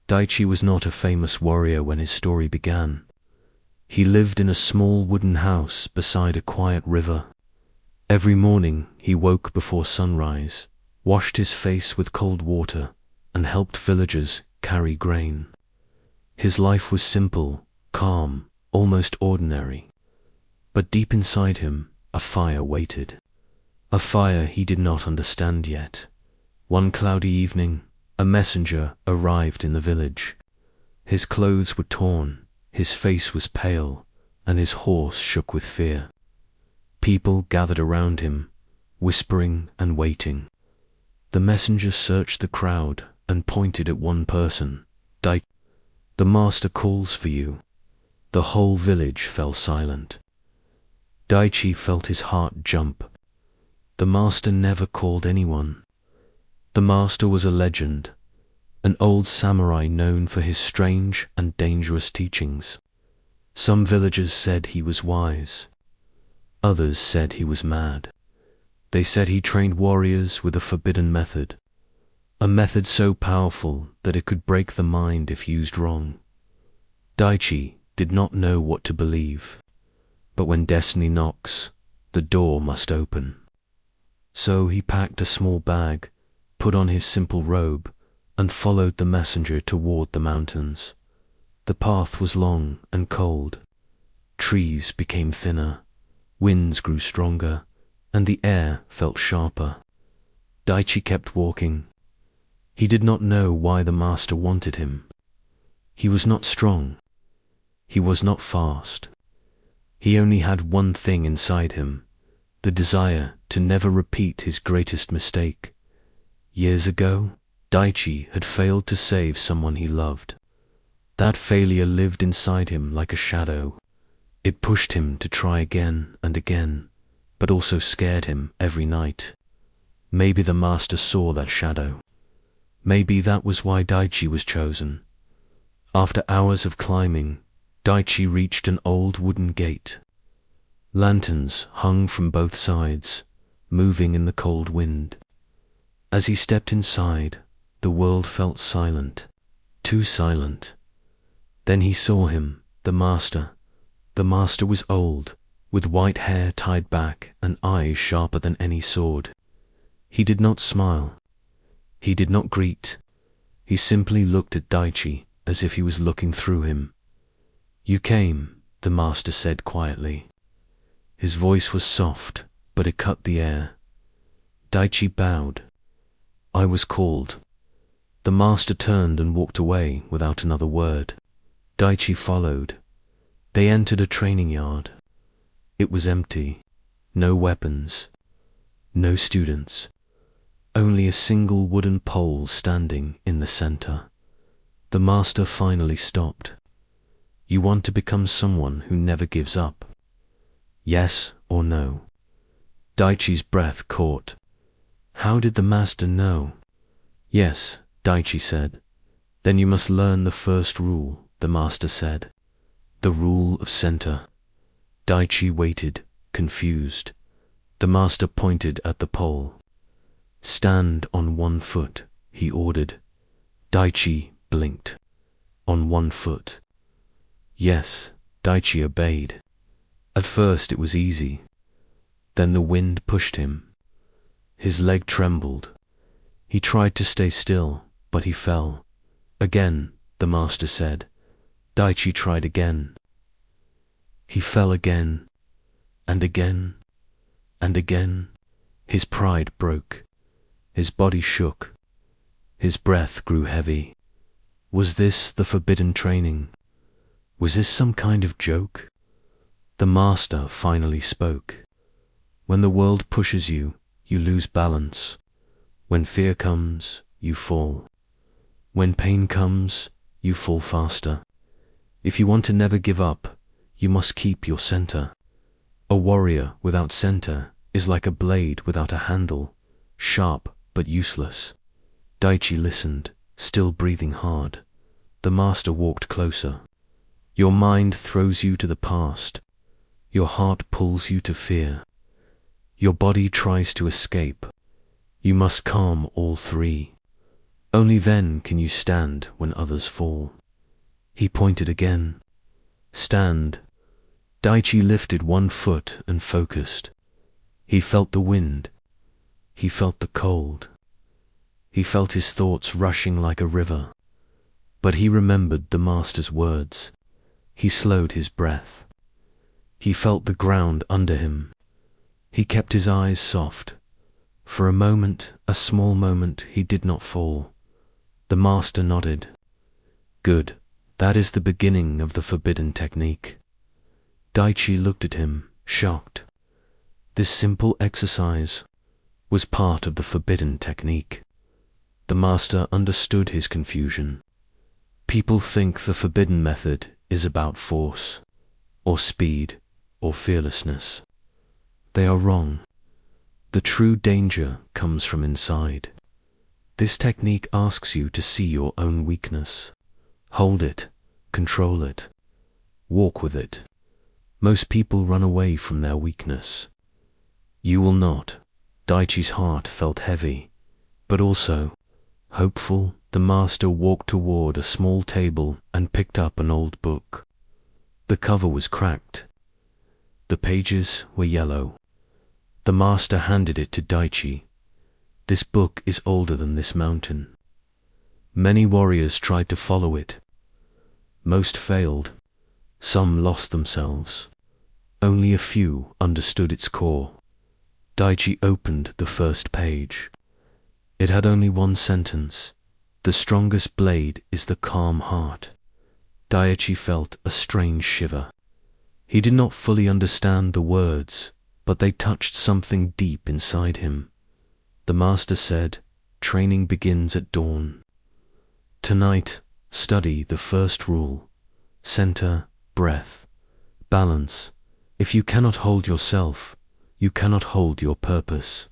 Daichi was not a famous warrior when his story began. He lived in a small wooden house beside a quiet river. Every morning he woke before sunrise, washed his face with cold water, and helped villagers carry grain. His life was simple, calm, almost ordinary. But deep inside him, a fire waited. A fire he did not understand yet. One cloudy evening, a messenger arrived in the village. His clothes were torn, his face was pale, and his horse shook with fear. People gathered around him, whispering and waiting. The messenger searched the crowd and pointed at one person. Daichi, the master calls for you. The whole village fell silent. Daichi felt his heart jump. The master never called anyone. The master was a legend, an old samurai known for his strange and dangerous teachings. Some villagers said he was wise. Others said he was mad. They said he trained warriors with a forbidden method, a method so powerful that it could break the mind if used wrong. Daichi did not know what to believe, but when destiny knocks, the door must open. So he packed a small bag, put on his simple robe, and followed the messenger toward the mountains. The path was long and cold. Trees became thinner, winds grew stronger, and the air felt sharper. Daichi kept walking. He did not know why the master wanted him. He was not strong. He was not fast. He only had one thing inside him, the desire to never repeat his greatest mistake. Years ago, Daichi had failed to save someone he loved. That failure lived inside him like a shadow. It pushed him to try again and again, but also scared him every night. Maybe the master saw that shadow. Maybe that was why Daichi was chosen. After hours of climbing, Daichi reached an old wooden gate. Lanterns hung from both sides, moving in the cold wind. As he stepped inside, the world felt silent, too silent. Then he saw him, the master. The master was old, with white hair tied back and eyes sharper than any sword. He did not smile. He did not greet. He simply looked at Daichi as if he was looking through him. "You came," the master said quietly. His voice was soft, but it cut the air. Daichi bowed. "I was called." The master turned and walked away without another word. Daichi followed. They entered a training yard. It was empty. No weapons. No students. Only a single wooden pole standing in the center. The master finally stopped. "You want to become someone who never gives up? Yes or no?" Daichi's breath caught. How did the master know? "Yes," Daichi said. "Then you must learn the first rule," the master said. "The rule of center." Daichi waited, confused. The master pointed at the pole. "Stand on one foot," he ordered. Daichi blinked. "On one foot." "Yes," Daichi obeyed. At first it was easy. Then the wind pushed him. His leg trembled. He tried to stay still, but he fell. "Again," the master said. Daichi tried again. He fell again, and again, and again. His pride broke. His body shook. His breath grew heavy. Was this the forbidden training? Was this some kind of joke? The master finally spoke. "When the world pushes you, you lose balance. When fear comes, you fall. When pain comes, you fall faster. If you want to never give up, you must keep your center. A warrior without center is like a blade without a handle, sharp but useless." Daichi listened, still breathing hard. The master walked closer. "Your mind throws you to the past. Your heart pulls you to fear. Your body tries to escape. You must calm all three. Only then can you stand when others fall. He pointed again. Stand. Daichi lifted one foot and focused. He felt the wind. He felt the cold. He felt his thoughts rushing like a river. But he remembered the master's words. He slowed his breath. He felt the ground under him. He kept his eyes soft. For a moment, a small moment, he did not fall. The master nodded. Good. That is the beginning of the forbidden technique. Daichi looked at him, shocked. This simple exercise was part of the forbidden technique. The master understood his confusion. People think the forbidden method is about force, or speed, or fearlessness. They are wrong. The true danger comes from inside. This technique asks you to see your own weakness. Hold it, control it, walk with it. Most people run away from their weakness. You will not. Daichi's heart felt heavy, but also hopeful. The master walked toward a small table and picked up an old book. The cover was cracked. The pages were yellow. The master handed it to Daichi. This book is older than this mountain. Many warriors tried to follow it. Most failed. Some lost themselves. Only a few understood its core. Daichi opened the first page. It had only one sentence. The strongest blade is the calm heart. Daichi felt a strange shiver. He did not fully understand the words, but they touched something deep inside him. The master said, training begins at dawn. Tonight, study the first rule. Center, breath, balance. If you cannot hold yourself, you cannot hold your purpose.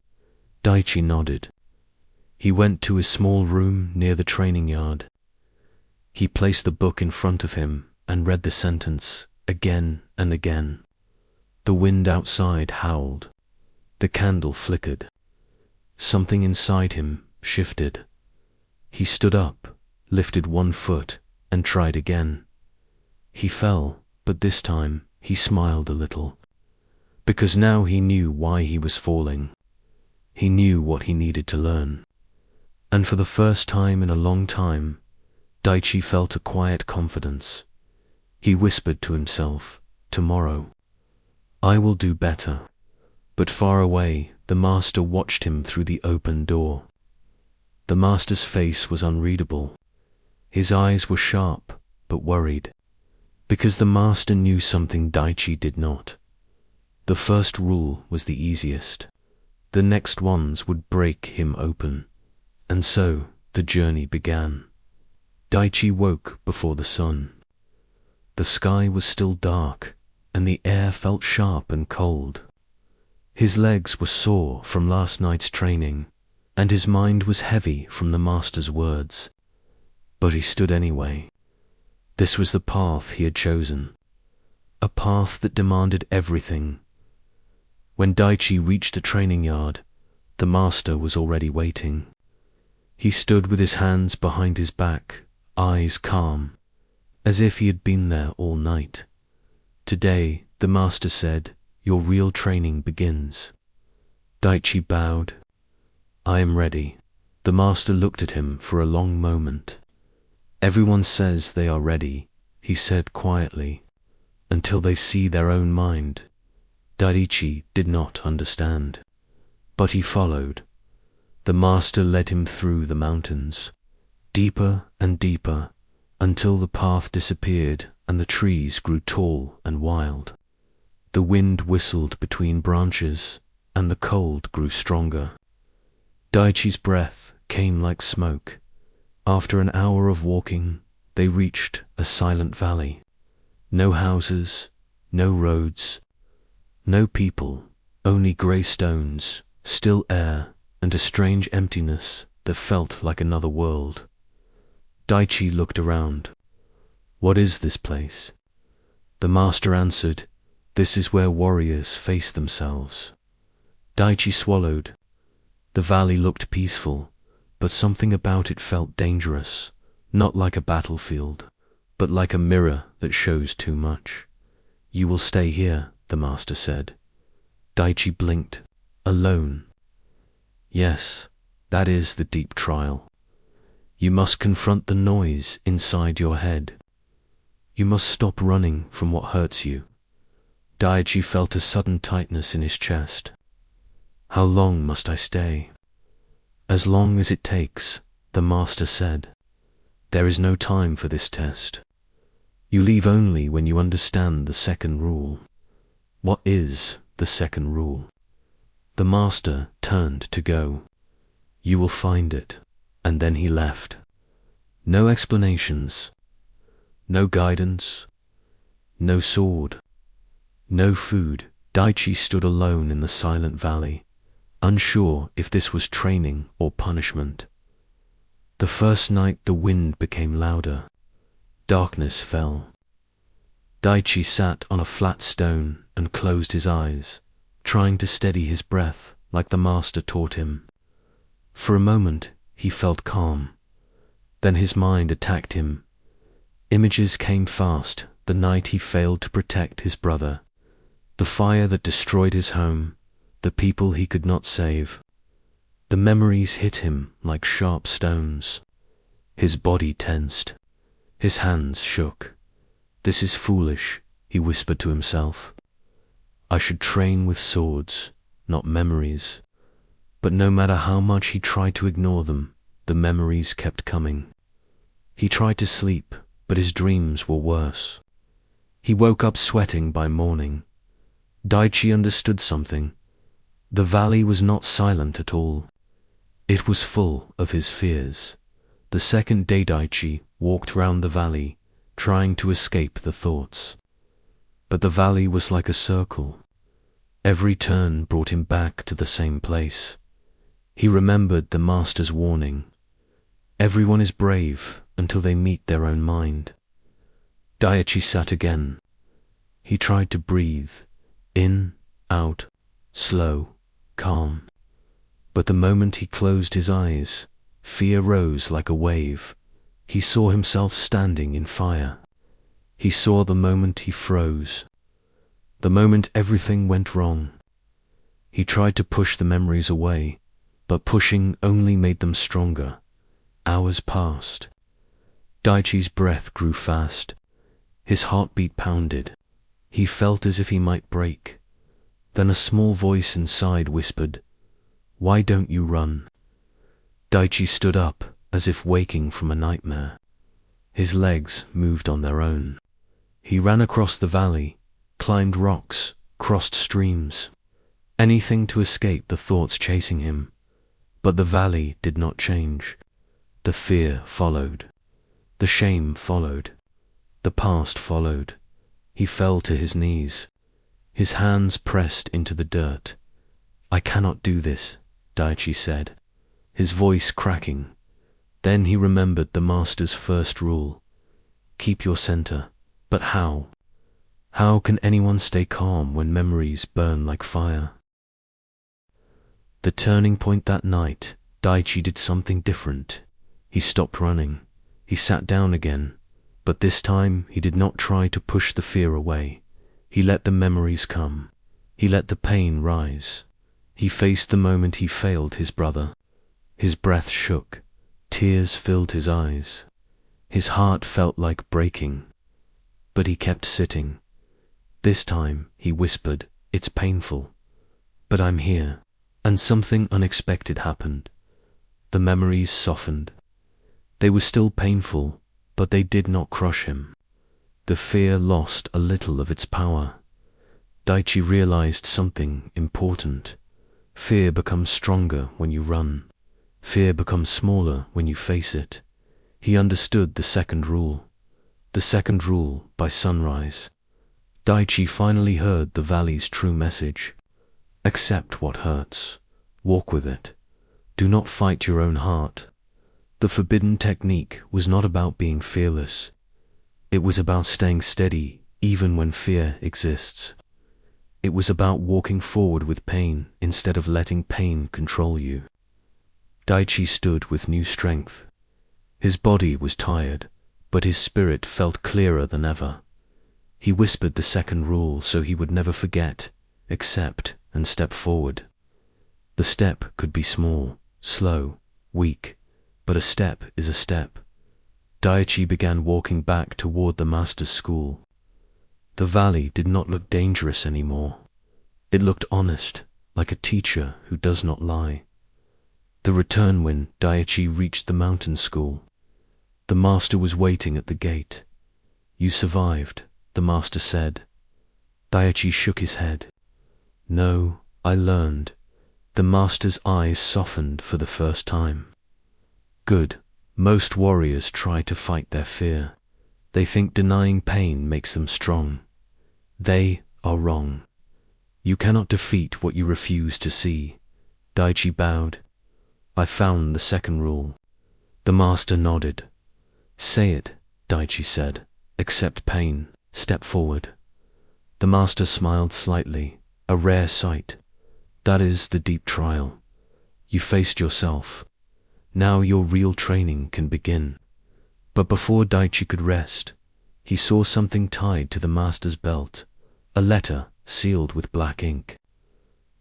Daichi nodded. He went to his small room near the training yard. He placed the book in front of him and read the sentence again and again. The wind outside howled. The candle flickered. Something inside him shifted. He stood up, lifted one foot, and tried again. He fell, but this time he smiled a little. Because now he knew why he was falling. He knew what he needed to learn. And for the first time in a long time, Daichi felt a quiet confidence. He whispered to himself, tomorrow, I will do better. But far away, the master watched him through the open door. The master's face was unreadable. His eyes were sharp, but worried. Because the master knew something Daichi did not. The first rule was the easiest. The next ones would break him open. And so, the journey began. Daichi woke before the sun. The sky was still dark, and the air felt sharp and cold. His legs were sore from last night's training, and his mind was heavy from the master's words. But he stood anyway. This was the path he had chosen, a path that demanded everything. When Daichi reached the training yard, the master was already waiting. He stood with his hands behind his back, eyes calm, as if he had been there all night. Today, the master said, your real training begins. Daichi bowed. I am ready. The master looked at him for a long moment. Everyone says they are ready, he said quietly, until they see their own mind. Daichi did not understand, but he followed. The master led him through the mountains, deeper and deeper, until the path disappeared and the trees grew tall and wild. The wind whistled between branches, and the cold grew stronger. Daichi's breath came like smoke. After an hour of walking, they reached a silent valley. No houses, no roads, no people, only grey stones, still air, and a strange emptiness that felt like another world. Daichi looked around. What is this place? The master answered, this is where warriors face themselves. Daichi swallowed. The valley looked peaceful, but something about it felt dangerous, not like a battlefield, but like a mirror that shows too much. "You will stay here," the master said. Daichi blinked. "Alone?" "Yes, that is the deep trial. You must confront the noise inside your head. You must stop running from what hurts you." Daichi felt a sudden tightness in his chest. "How long must I stay?" "As long as it takes," the master said. "There is no time for this test. You leave only when you understand the second rule." "What is the second rule?" The master turned to go. "You will find it." And then he left. No explanations, no guidance, no sword, no food. Daichi stood alone in the silent valley, unsure if this was training or punishment. The first night the wind became louder. Darkness fell. Daichi sat on a flat stone and closed his eyes, trying to steady his breath like the master taught him. For a moment he felt calm. Then his mind attacked him. Images came fast: the night he failed to protect his brother, the fire that destroyed his home, the people he could not save. The memories hit him like sharp stones. His body tensed. His hands shook. "This is foolish," he whispered to himself. "I should train with swords, not memories." But no matter how much he tried to ignore them, the memories kept coming. He tried to sleep, but his dreams were worse. He woke up sweating by morning. Daichi understood something. The valley was not silent at all. It was full of his fears. The second day Daichi walked round the valley, trying to escape the thoughts. But the valley was like a circle. Every turn brought him back to the same place. He remembered the master's warning. Everyone is brave until they meet their own mind. Daichi sat again. He tried to breathe, in, out, slow, calm. But the moment he closed his eyes, fear rose like a wave. He saw himself standing in fire. He saw the moment he froze, the moment everything went wrong. He tried to push the memories away, but pushing only made them stronger. Hours passed. Daichi's breath grew fast. His heartbeat pounded. He felt as if he might break. Then a small voice inside whispered, "Why don't you run?" Daichi stood up, as if waking from a nightmare. His legs moved on their own. He ran across the valley, climbed rocks, crossed streams, anything to escape the thoughts chasing him. But the valley did not change. The fear followed. The shame followed. The past followed. He fell to his knees. His hands pressed into the dirt. "I cannot do this," Daichi said, his voice cracking. Then he remembered the master's first rule. Keep your center. But how? How can anyone stay calm when memories burn like fire? The turning point that night, Daichi did something different. He stopped running. He sat down again, but this time he did not try to push the fear away. He let the memories come. He let the pain rise. He faced the moment he failed his brother. His breath shook. Tears filled his eyes. His heart felt like breaking. But he kept sitting. This time, he whispered, "It's painful, but I'm here." And something unexpected happened. The memories softened. They were still painful, but they did not crush him. The fear lost a little of its power. Daichi realized something important. Fear becomes stronger when you run. Fear becomes smaller when you face it. He understood the second rule. The second rule by sunrise. Daichi finally heard the valley's true message. Accept what hurts. Walk with it. Do not fight your own heart. The forbidden technique was not about being fearless. It was about staying steady even when fear exists. It was about walking forward with pain instead of letting pain control you. Daichi stood with new strength. His body was tired, but his spirit felt clearer than ever. He whispered the second rule so he would never forget: accept and step forward. The step could be small, slow, weak, but a step is a step. Daichi began walking back toward the master's school. The valley did not look dangerous anymore. It looked honest, like a teacher who does not lie. The return when Daichi reached the mountain school. The master was waiting at the gate. "You survived," the master said. Daichi shook his head. "No, I learned." The master's eyes softened for the first time. "Good. Most warriors try to fight their fear. They think denying pain makes them strong. They are wrong. You cannot defeat what you refuse to see." Daichi bowed. "I found the second rule." The master nodded. "Say it," Daichi said. "Accept pain. Step forward." The master smiled slightly, a rare sight. "That is the deep trial. You faced yourself. Now your real training can begin." But before Daichi could rest, he saw something tied to the master's belt, a letter sealed with black ink.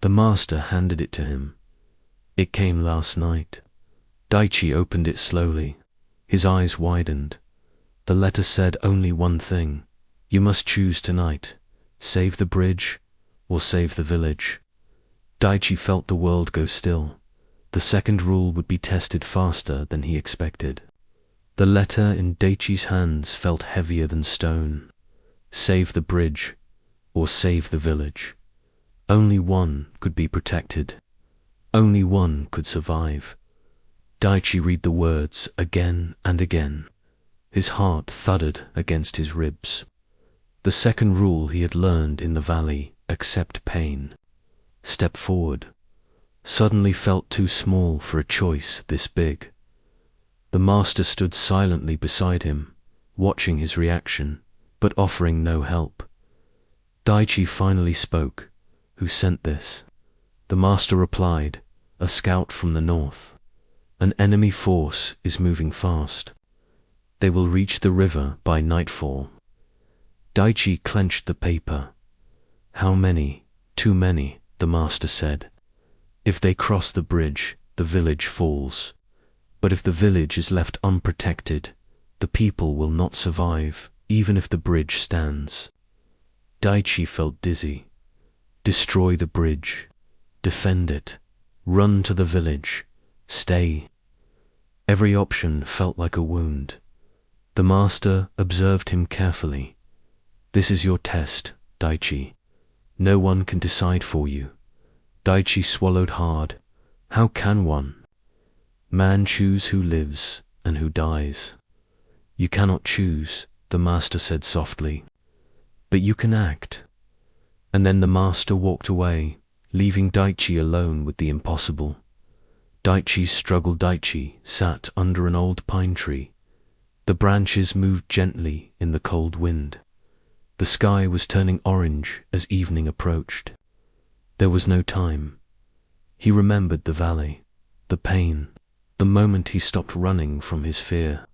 The master handed it to him. "It came last night." Daichi opened it slowly. His eyes widened. The letter said only one thing: "You must choose tonight. Save the bridge or save the village." Daichi felt the world go still. The second rule would be tested faster than he expected. The letter in Daichi's hands felt heavier than stone. Save the bridge or save the village. Only one could be protected. Only one could survive. Daichi read the words again and again. His heart thudded against his ribs. The second rule he had learned in the valley: accept pain. Step forward. Suddenly felt too small for a choice this big. The master stood silently beside him, watching his reaction, but offering no help. Daichi finally spoke. "Who sent this?" The master replied, "A scout from the north. An enemy force is moving fast. They will reach the river by nightfall." Daichi clenched the paper. "How many?" "Too many," the master said. "If they cross the bridge, the village falls. But if the village is left unprotected, the people will not survive, even if the bridge stands." Daichi felt dizzy. Destroy the bridge. Defend it. Run to the village. Stay. Every option felt like a wound. The master observed him carefully. "This is your test, Daichi. No one can decide for you." Daichi swallowed hard. How can one? Man choose who lives and who dies. "You cannot choose," the master said softly. "But you can act." And then the master walked away, leaving Daichi alone with the impossible. Daichi sat under an old pine tree. The branches moved gently in the cold wind. The sky was turning orange as evening approached. There was no time. He remembered the valley, the pain, the moment he stopped running from his fear.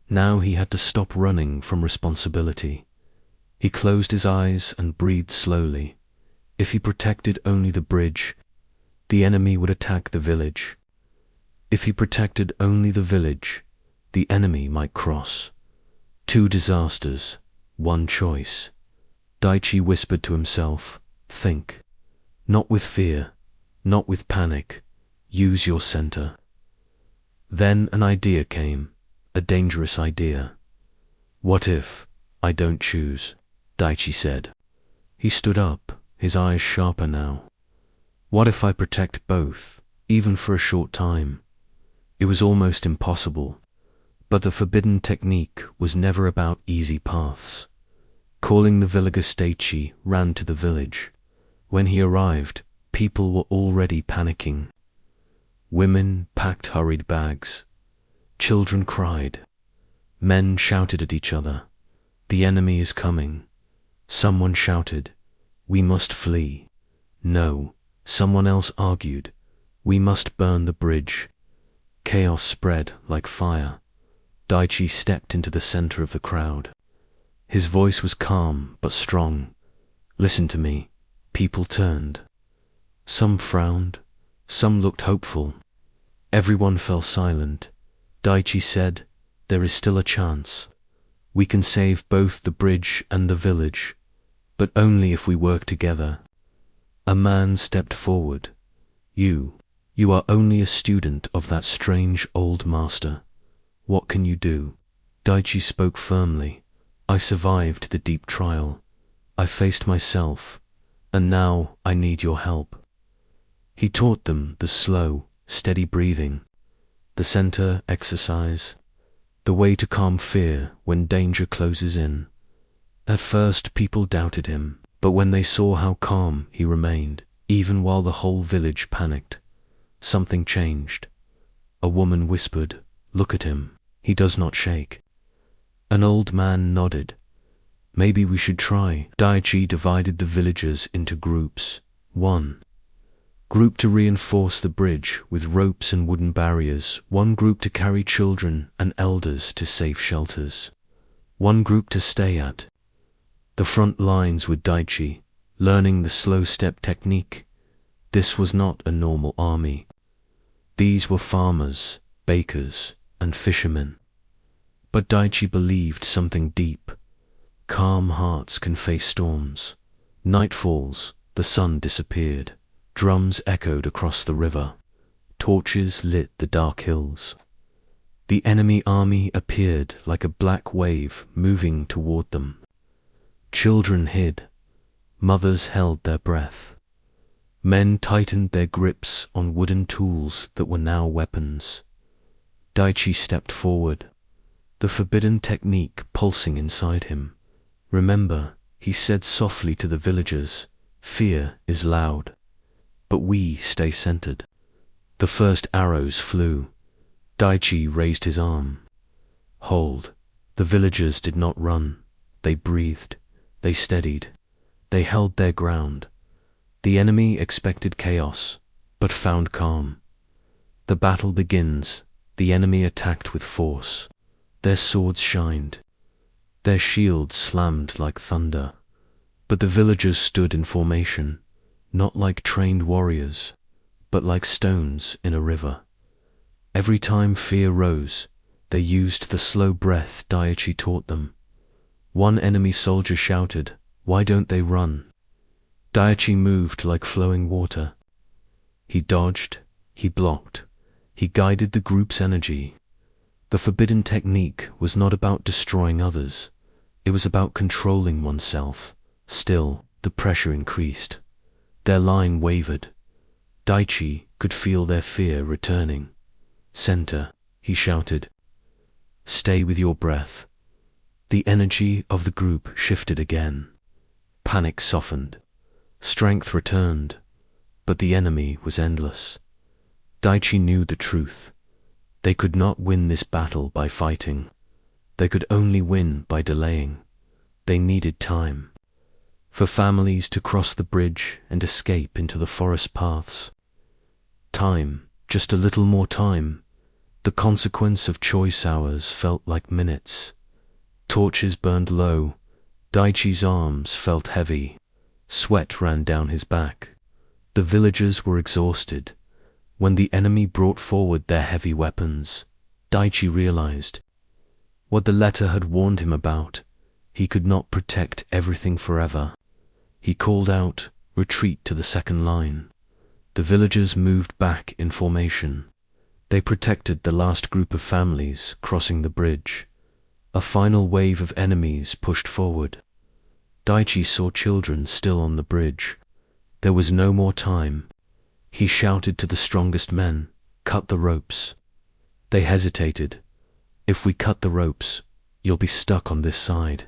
Now he had to stop running from responsibility. He closed his eyes and breathed slowly. If he protected only the bridge, the enemy would attack the village. If he protected only the village, the enemy might cross. Two disasters, one choice. Daichi whispered to himself, "Think. Not with fear, not with panic. Use your center." Then an idea came, a dangerous idea. "What if I don't choose?" Daichi said. He stood up, his eyes sharper now. "What if I protect both, even for a short time?" It was almost impossible, but the forbidden technique was never about easy paths. Calling the villagers, Daichi ran to the village. When he arrived, people were already panicking. Women packed hurried bags. Children cried. Men shouted at each other, "The enemy is coming." Someone shouted, "We must flee." No, someone else argued, "We must burn the bridge." Chaos spread like fire. Daichi stepped into the center of the crowd. His voice was calm but strong. "Listen to me." People turned. Some frowned, some looked hopeful. Everyone fell silent. Daichi said, "There is still a chance. We can save both the bridge and the village, but only if we work together." A man stepped forward. You are only a student of that strange old master. What can you do?" Daichi spoke firmly. "I survived the deep trial. I faced myself, and now I need your help." He taught them the slow, steady breathing, the center exercise, the way to calm fear when danger closes in. At first people doubted him, but when they saw how calm he remained, even while the whole village panicked, something changed. A woman whispered, "Look at him, he does not shake." An old man nodded. "Maybe we should try." Daichi divided the villagers into groups. One group to reinforce the bridge with ropes and wooden barriers, one group to carry children and elders to safe shelters, one group to stay at the front lines with Daichi, learning the slow step technique. This was not a normal army. These were farmers, bakers, and fishermen. But Daichi believed something deep. Calm hearts can face storms. Night falls, the sun disappeared. Drums echoed across the river. Torches lit the dark hills. The enemy army appeared like a black wave moving toward them. Children hid. Mothers held their breath. Men tightened their grips on wooden tools that were now weapons. Daichi stepped forward, the forbidden technique pulsing inside him. "Remember," he said softly to the villagers, "fear is loud, but we stay centered." The first arrows flew. Daichi raised his arm. "Hold." The villagers did not run. They breathed. They steadied. They held their ground. The enemy expected chaos, but found calm. The battle begins. The enemy attacked with force. Their swords shined. Their shields slammed like thunder. But the villagers stood in formation, not like trained warriors, but like stones in a river. Every time fear rose, they used the slow breath Daichi taught them. One enemy soldier shouted, "Why don't they run?" Daichi moved like flowing water. He dodged, he blocked, he guided the group's energy. The forbidden technique was not about destroying others. It was about controlling oneself. Still, the pressure increased. Their line wavered. Daichi could feel their fear returning. "Center," he shouted. "Stay with your breath." The energy of the group shifted again. Panic softened. Strength returned, but the enemy was endless. Daichi knew the truth. They could not win this battle by fighting. They could only win by delaying. They needed time. For families to cross the bridge and escape into the forest paths. Time, just a little more time. The consequence of choice hours felt like minutes. Torches burned low. Daichi's arms felt heavy. Sweat ran down his back. The villagers were exhausted. When the enemy brought forward their heavy weapons, Daichi realized what the letter had warned him about. He could not protect everything forever. He called out, "Retreat to the second line." The villagers moved back in formation. They protected the last group of families crossing the bridge. A final wave of enemies pushed forward. Daichi saw children still on the bridge. There was no more time. He shouted to the strongest men, "Cut the ropes." They hesitated. "If we cut the ropes, you'll be stuck on this side."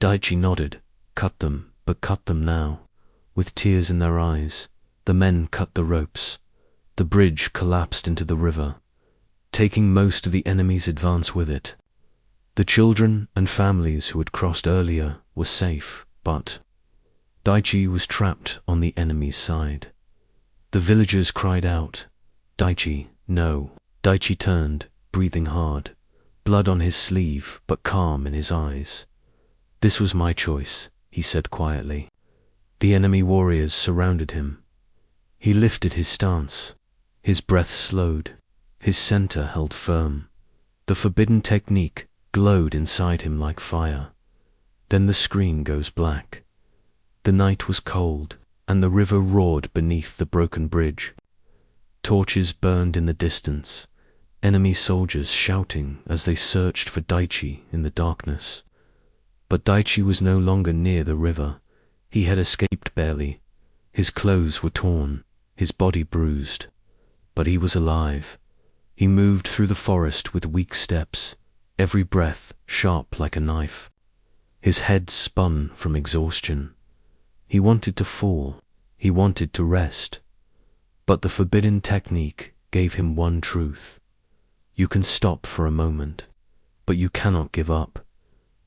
Daichi nodded. "Cut them, but cut them now." With tears in their eyes, the men cut the ropes. The bridge collapsed into the river, taking most of the enemy's advance with it. The children and families who had crossed earlier were safe, but Daichi was trapped on the enemy's side. The villagers cried out, "Daichi, no!" Daichi turned, breathing hard, blood on his sleeve but calm in his eyes. "This was my choice," he said quietly. The enemy warriors surrounded him. He lifted his stance. His breath slowed. His center held firm. The forbidden technique glowed inside him like fire. Then the screen goes black. The night was cold, and the river roared beneath the broken bridge. Torches burned in the distance, enemy soldiers shouting as they searched for Daichi in the darkness. But Daichi was no longer near the river. He had escaped barely. His clothes were torn, his body bruised. But he was alive. He moved through the forest with weak steps, every breath sharp like a knife. His head spun from exhaustion. He wanted to fall. He wanted to rest. But the forbidden technique gave him one truth. You can stop for a moment, but you cannot give up.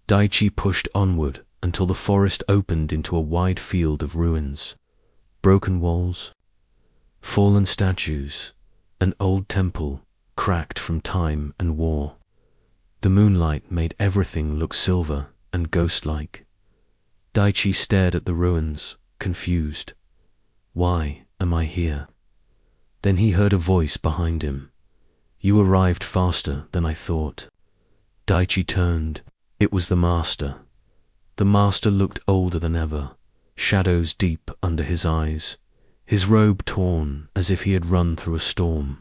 Daichi pushed onward until the forest opened into a wide field of ruins. Broken walls, fallen statues, an old temple cracked from time and war. The moonlight made everything look silver and ghost-like. Daichi stared at the ruins, confused. Why am I here? Then he heard a voice behind him. You arrived faster than I thought. Daichi turned. It was the master. The master looked older than ever, shadows deep under his eyes, his robe torn as if he had run through a storm.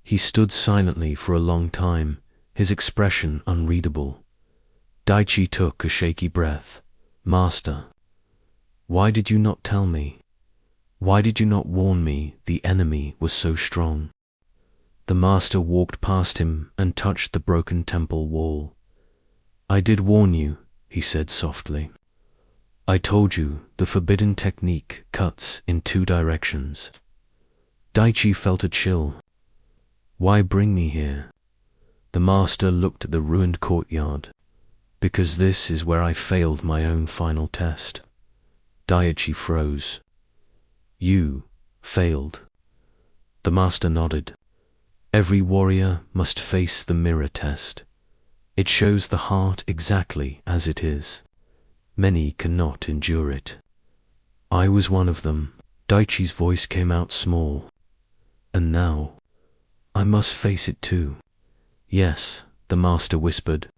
He stood silently for a long time, his expression unreadable. Daichi took a shaky breath. Master, why did you not tell me? Why did you not warn me the enemy was so strong? The master walked past him and touched the broken temple wall. I did warn you, he said softly. I told you the forbidden technique cuts in two directions. Daichi felt a chill. Why bring me here? The master looked at the ruined courtyard. Because this is where I failed my own final test. Daichi froze. You failed. The master nodded. Every warrior must face the mirror test. It shows the heart exactly as it is. Many cannot endure it. I was one of them. Daichi's voice came out small. And now, I must face it too. Yes, the master whispered.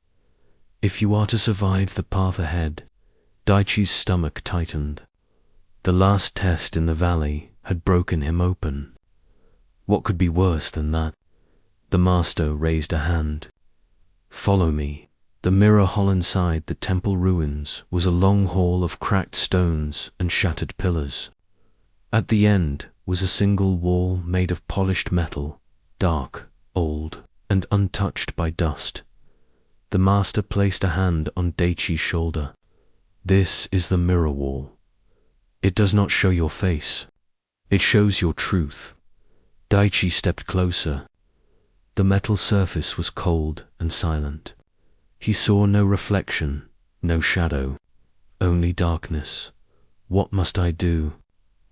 If you are to survive the path ahead. Daichi's stomach tightened. The last test in the valley had broken him open. What could be worse than that? The master raised a hand. Follow me. The mirror hall inside the temple ruins was a long hall of cracked stones and shattered pillars. At the end was a single wall made of polished metal, dark, old, and untouched by dust. The master placed a hand on Daichi's shoulder. This is the mirror wall. It does not show your face. It shows your truth. Daichi stepped closer. The metal surface was cold and silent. He saw no reflection, no shadow, only darkness. What must I do?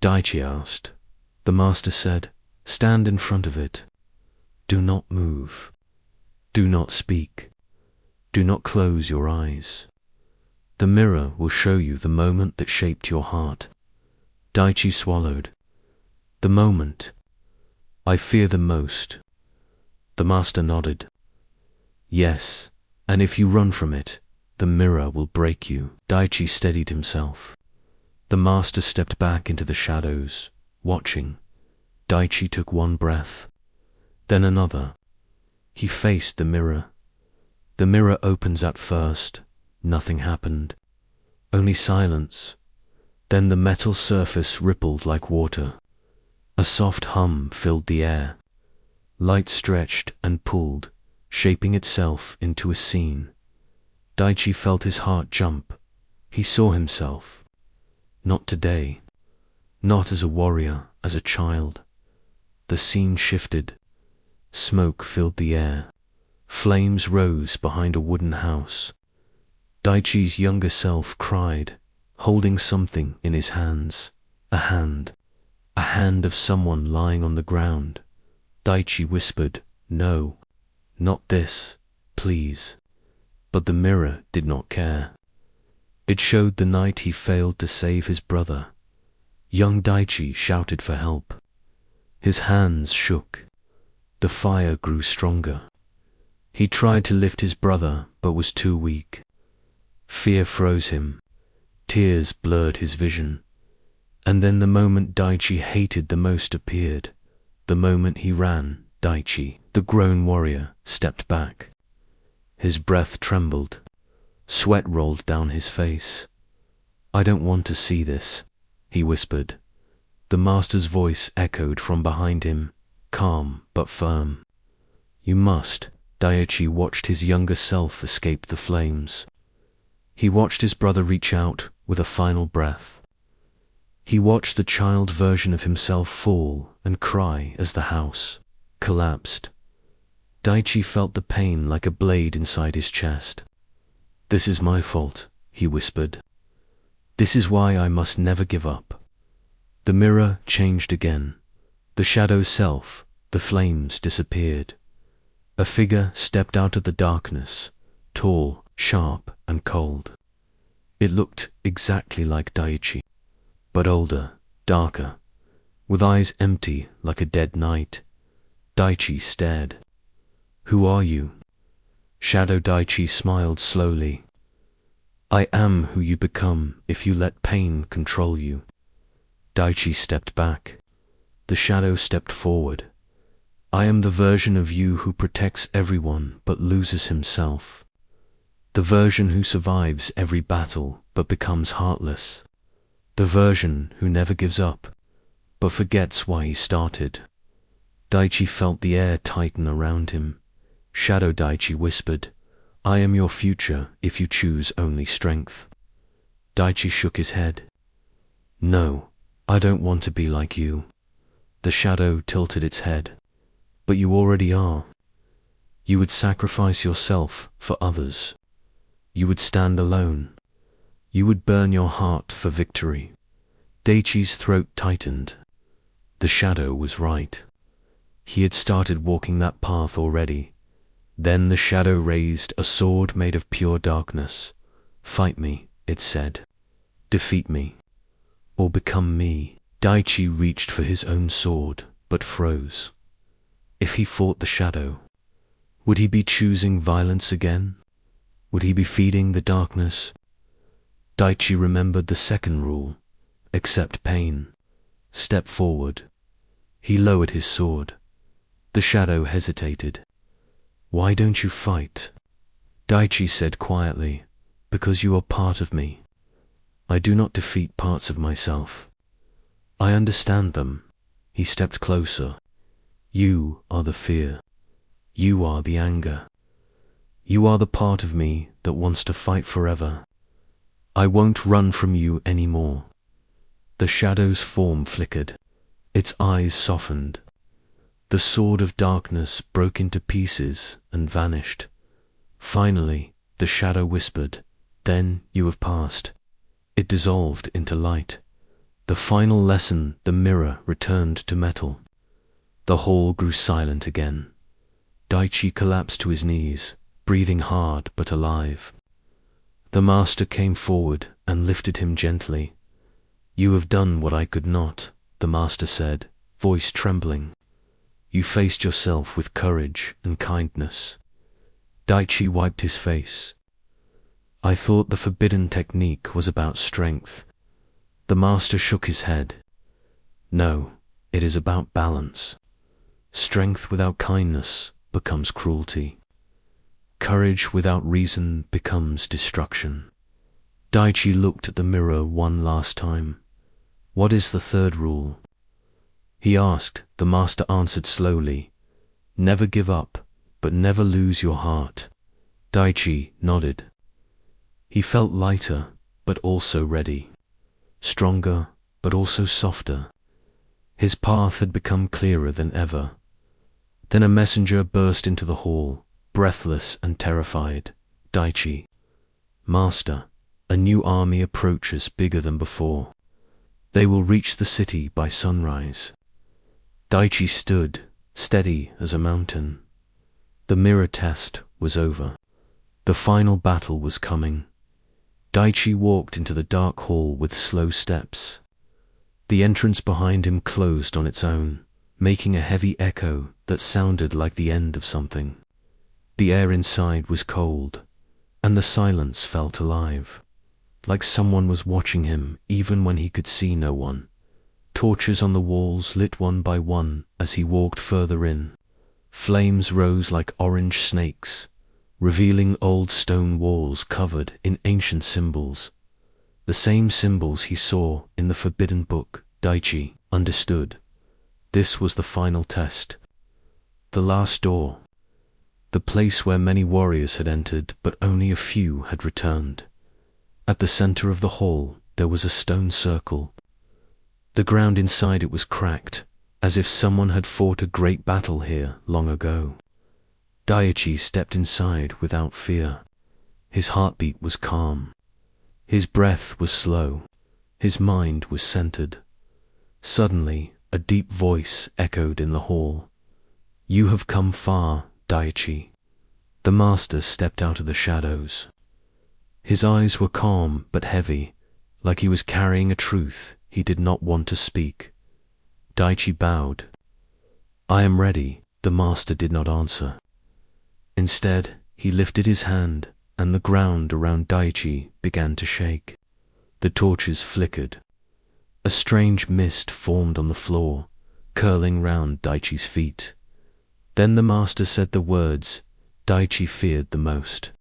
Daichi asked. The master said, stand in front of it. Do not move. Do not speak. Do not close your eyes. The mirror will show you the moment that shaped your heart. Daichi swallowed. The moment I fear the most. The master nodded. Yes, and if you run from it, the mirror will break you. Daichi steadied himself. The master stepped back into the shadows, watching. Daichi took one breath, then another. He faced the mirror. The mirror opens at first. Nothing happened. Only silence. Then the metal surface rippled like water. A soft hum filled the air. Light stretched and pulled, shaping itself into a scene. Daichi felt his heart jump. He saw himself. Not today. Not as a warrior, as a child. The scene shifted. Smoke filled the air. Flames rose behind a wooden house. Daichi's younger self cried, holding something in his hands. A hand. A hand of someone lying on the ground. Daichi whispered, No, not this, please. But the mirror did not care. It showed the night he failed to save his brother. Young Daichi shouted for help. His hands shook. The fire grew stronger. He tried to lift his brother, but was too weak. Fear froze him. Tears blurred his vision. And then the moment Daichi hated the most appeared. The moment he ran, Daichi, the grown warrior, stepped back. His breath trembled. Sweat rolled down his face. "I don't want to see this," he whispered. The master's voice echoed from behind him, calm but firm. "You must." Daichi watched his younger self escape the flames. He watched his brother reach out with a final breath. He watched the child version of himself fall and cry as the house collapsed. Daichi felt the pain like a blade inside his chest. "This is my fault," he whispered. "This is why I must never give up." The mirror changed again. The shadow self, the flames disappeared. A figure stepped out of the darkness, tall, sharp, and cold. It looked exactly like Daichi, but older, darker, with eyes empty like a dead night. Daichi stared. "Who are you?" Shadow Daichi smiled slowly. "I am who you become if you let pain control you." Daichi stepped back. The shadow stepped forward. "I am the version of you who protects everyone but loses himself. The version who survives every battle but becomes heartless. The version who never gives up but forgets why he started." Daichi felt the air tighten around him. Shadow Daichi whispered, "I am your future if you choose only strength." Daichi shook his head. "No, I don't want to be like you." The shadow tilted its head. "But you already are. You would sacrifice yourself for others. You would stand alone. You would burn your heart for victory." Daichi's throat tightened. The shadow was right. He had started walking that path already. Then the shadow raised a sword made of pure darkness. "Fight me," it said. "Defeat me. Or become me." Daichi reached for his own sword, but froze. If he fought the shadow, would he be choosing violence again? Would he be feeding the darkness? Daichi remembered the second rule: accept pain. Step forward. He lowered his sword. The shadow hesitated. "Why don't you fight?" Daichi said quietly, "Because you are part of me. I do not defeat parts of myself. I understand them." He stepped closer. "You are the fear. You are the anger. You are the part of me that wants to fight forever. I won't run from you anymore." The shadow's form flickered. Its eyes softened. The sword of darkness broke into pieces and vanished. Finally, the shadow whispered, "Then you have passed." It dissolved into light. The final lesson, the mirror returned to metal. The hall grew silent again. Daichi collapsed to his knees, breathing hard but alive. The master came forward and lifted him gently. "You have done what I could not," the master said, voice trembling. "You faced yourself with courage and kindness." Daichi wiped his face. "I thought the forbidden technique was about strength." The master shook his head. "No, it is about balance. Strength without kindness becomes cruelty. Courage without reason becomes destruction." Daichi looked at the mirror one last time. "What is the third rule?" he asked. The master answered slowly, "Never give up, but never lose your heart." Daichi nodded. He felt lighter, but also ready. Stronger, but also softer. His path had become clearer than ever. Then a messenger burst into the hall, breathless and terrified. "Daichi, Master, a new army approaches bigger than before. They will reach the city by sunrise." Daichi stood, steady as a mountain. The mirror test was over. The final battle was coming. Daichi walked into the dark hall with slow steps. The entrance behind him closed on its own, making a heavy echo that sounded like the end of something. The air inside was cold, and the silence felt alive, like someone was watching him even when he could see no one. Torches on the walls lit one by one as he walked further in. Flames rose like orange snakes, revealing old stone walls covered in ancient symbols. The same symbols he saw in the forbidden book. Daichi understood. This was the final test. The last door. The place where many warriors had entered, but only a few had returned. At the center of the hall, there was a stone circle. The ground inside it was cracked, as if someone had fought a great battle here long ago. Daichi stepped inside without fear. His heartbeat was calm. His breath was slow. His mind was centered. Suddenly, a deep voice echoed in the hall. "You have come far, Daichi." The master stepped out of the shadows. His eyes were calm but heavy, like he was carrying a truth he did not want to speak. Daichi bowed. "I am ready." The master did not answer. Instead, he lifted his hand, and the ground around Daichi began to shake. The torches flickered. A strange mist formed on the floor, curling round Daichi's feet. Then the master said the words Daichi feared the most.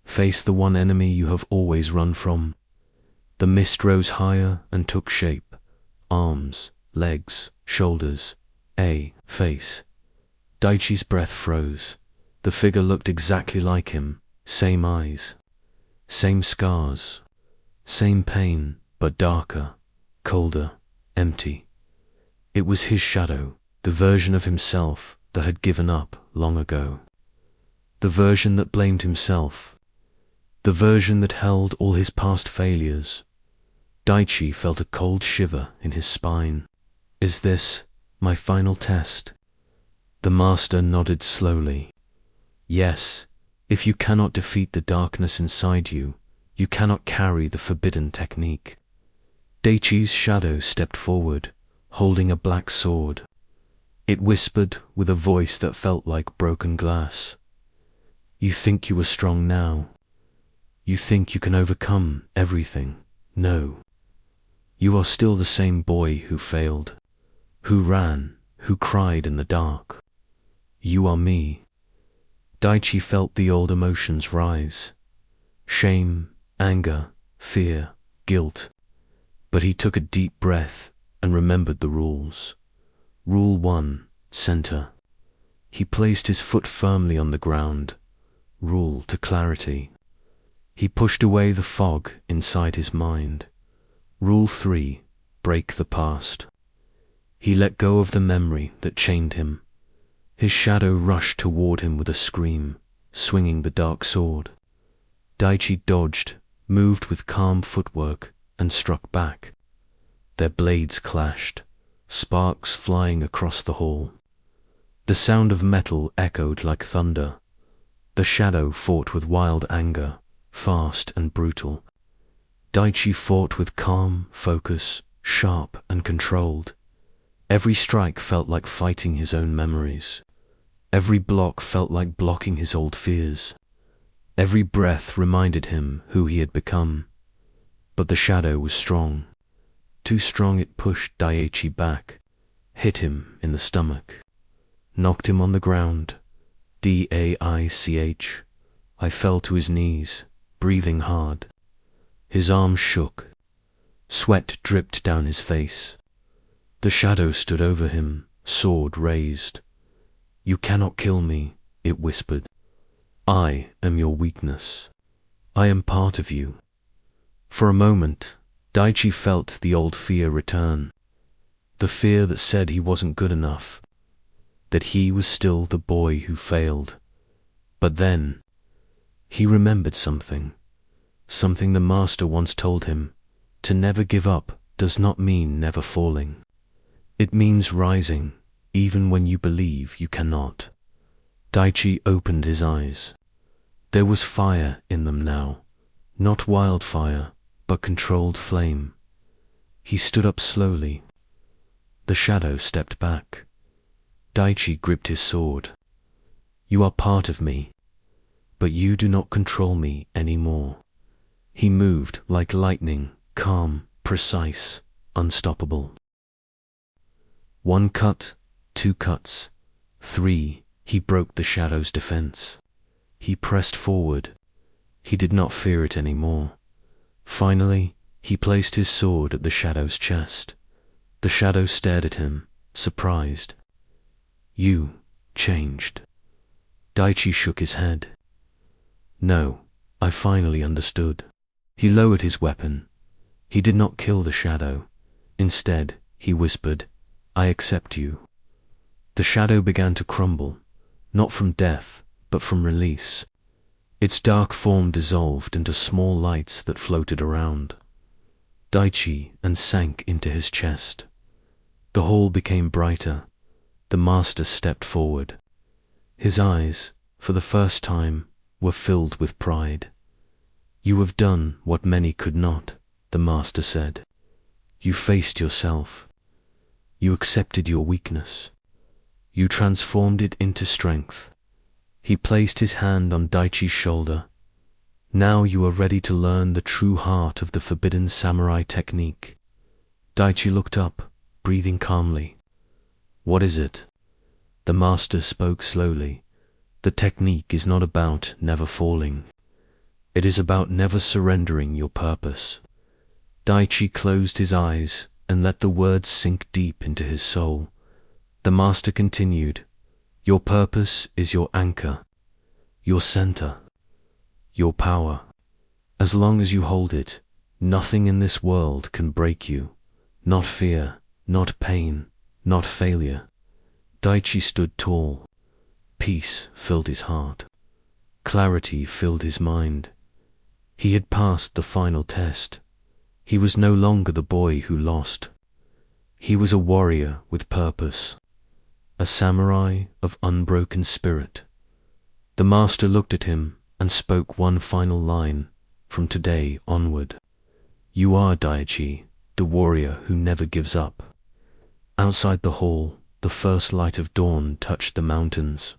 "Face the one enemy you have always run from." The mist rose higher and took shape. Arms, legs, shoulders, a face. Daichi's breath froze. The figure looked exactly like him. Same eyes, same scars, same pain, but darker, colder, empty. It was his shadow, the version of himself that had given up long ago. The version that blamed himself. The version that held all his past failures. Daichi felt a cold shiver in his spine. "Is this my final test?" The master nodded slowly. "Yes. If you cannot defeat the darkness inside you, you cannot carry the forbidden technique." Daichi's shadow stepped forward, holding a black sword. It whispered with a voice that felt like broken glass. "You think you are strong now. You think you can overcome everything. No. You are still the same boy who failed, who ran, who cried in the dark. You are me." Daichi felt the old emotions rise. Shame, anger, fear, guilt. But he took a deep breath and remembered the rules. Rule 1, center. He placed his foot firmly on the ground. Rule to clarity. He pushed away the fog inside his mind. Rule 3, break the past. He let go of the memory that chained him. His shadow rushed toward him with a scream, swinging the dark sword. Daichi dodged, moved with calm footwork, and struck back. Their blades clashed, sparks flying across the hall. The sound of metal echoed like thunder. The shadow fought with wild anger, fast and brutal. Daichi fought with calm, focus, sharp and controlled. Every strike felt like fighting his own memories. Every block felt like blocking his old fears. Every breath reminded him who he had become. But the shadow was strong. Too strong it pushed Daichi back, hit him in the stomach, knocked him on the ground. Daich. I fell to his knees, breathing hard. His arms shook. Sweat dripped down his face. The shadow stood over him, sword raised. "You cannot kill me," it whispered. "I am your weakness. I am part of you." For a moment, Daichi felt the old fear return. The fear that said he wasn't good enough, that he was still the boy who failed. But then, he remembered something the master once told him. To never give up does not mean never falling. It means rising, even when you believe you cannot. Daichi opened his eyes. There was fire in them now, not wildfire, but controlled flame. He stood up slowly. The shadow stepped back. Daichi gripped his sword. You are part of me, but you do not control me anymore. He moved like lightning, calm, precise, unstoppable. 1 cut, 2 cuts, 3, he broke the shadow's defense. He pressed forward. He did not fear it anymore. Finally, he placed his sword at the shadow's chest. The shadow stared at him, surprised. You changed. Daichi shook his head. No, I finally understood. He lowered his weapon. He did not kill the shadow. Instead, he whispered, I accept you. The shadow began to crumble, not from death, but from release. Its dark form dissolved into small lights that floated around. Daichi and sank into his chest. The hall became brighter. The master stepped forward. His eyes, for the first time, were filled with pride. You have done what many could not, the master said. You faced yourself. You accepted your weakness. You transformed it into strength. He placed his hand on Daichi's shoulder. Now you are ready to learn the true heart of the forbidden samurai technique. Daichi looked up, breathing calmly. What is it? The master spoke slowly. The technique is not about never falling. It is about never surrendering your purpose. Daichi closed his eyes and let the words sink deep into his soul. The master continued, Your purpose is your anchor, your center, your power. As long as you hold it, nothing in this world can break you. Not fear, not pain, not failure. Daichi stood tall. Peace filled his heart. Clarity filled his mind. He had passed the final test. He was no longer the boy who lost. He was a warrior with purpose, a samurai of unbroken spirit. The master looked at him and spoke one final line, from today onward. You are Daichi, the warrior who never gives up. Outside the hall, the first light of dawn touched the mountains.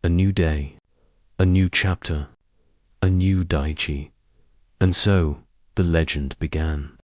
A new day, a new chapter, a new Daichi. And so, the legend began.